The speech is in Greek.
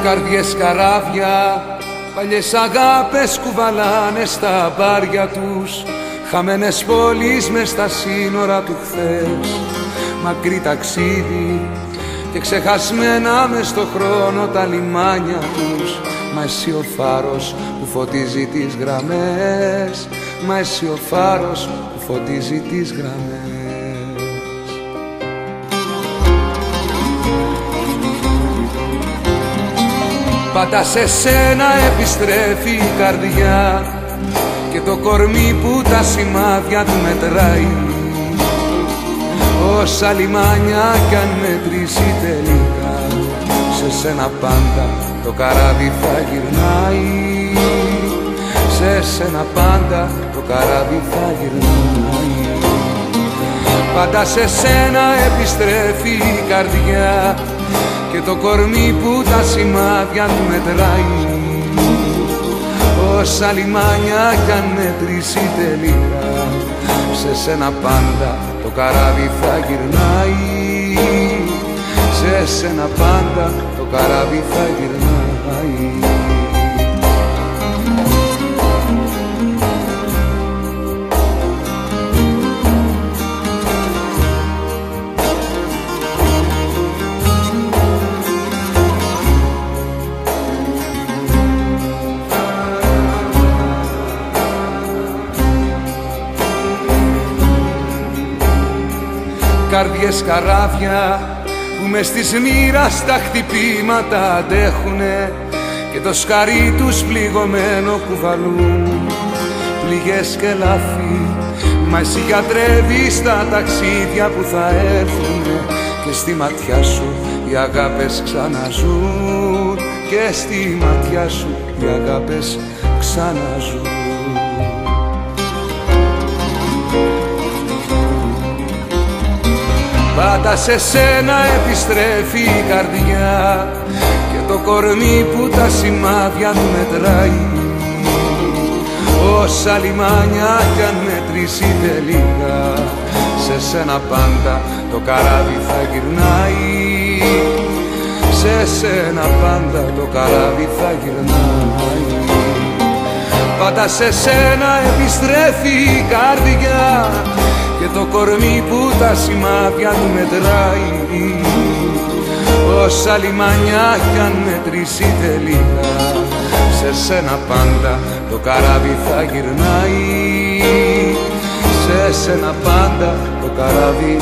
Καρδιές καράβια, παλιές αγάπες κουβαλάνε στα μπάρια τους, χαμένες πόλεις μες στα σύνορα του χθες. Μακρύ ταξίδι και ξεχασμένα μες στο χρόνο τα λιμάνια τους. Μα εσύ ο φάρος που φωτίζει τις γραμμές, μα εσύ ο φάρος που φωτίζει τις γραμμές. Πάντα σε σένα επιστρέφει η καρδιά και το κορμί που τα σημάδια του μετράει. Όσα λιμάνια κι αν μετρήσει τελικά, σε σένα πάντα το καράβι θα γυρνάει. Σε σένα πάντα το καράβι θα γυρνάει. Πάντα σε σένα επιστρέφει η καρδιά και το κορμί που τα σημάδια του μετράει. Όσα λιμάνια κι αν μετρήσει τελικά, σε σένα πάντα το καράβι θα γυρνάει. Σε σένα πάντα το καράβι θα γυρνάει. Καρδιές καράβια που μες της μοίρας τα χτυπήματα αντέχουνε και το σκαρί τους πληγωμένο κουβαλούν. Πληγές και λάθη, μα εσύ γιατρεύεις τα ταξίδια που θα έρθουνε και στη ματιά σου οι αγάπες ξαναζούν. Και στη ματιά σου οι αγάπες ξαναζούν. Πάντα σε σένα επιστρέφει η καρδιά και το κορμί που τα σημάδια του μετράει. Όσα λιμάνια κι αν μετρήσει τελικά, σε σένα πάντα το καράβι θα γυρνάει. Σε σένα πάντα το καράβι θα γυρνάει. Πάντα σε σένα επιστρέφει η καρδιά και το κορμί που τα σημάδια του μετράει. Όσα λιμάνια κι αν μετρήσει τελικά, σε σένα πάντα το καράβι θα γυρνάει. Σε σένα πάντα το καράβι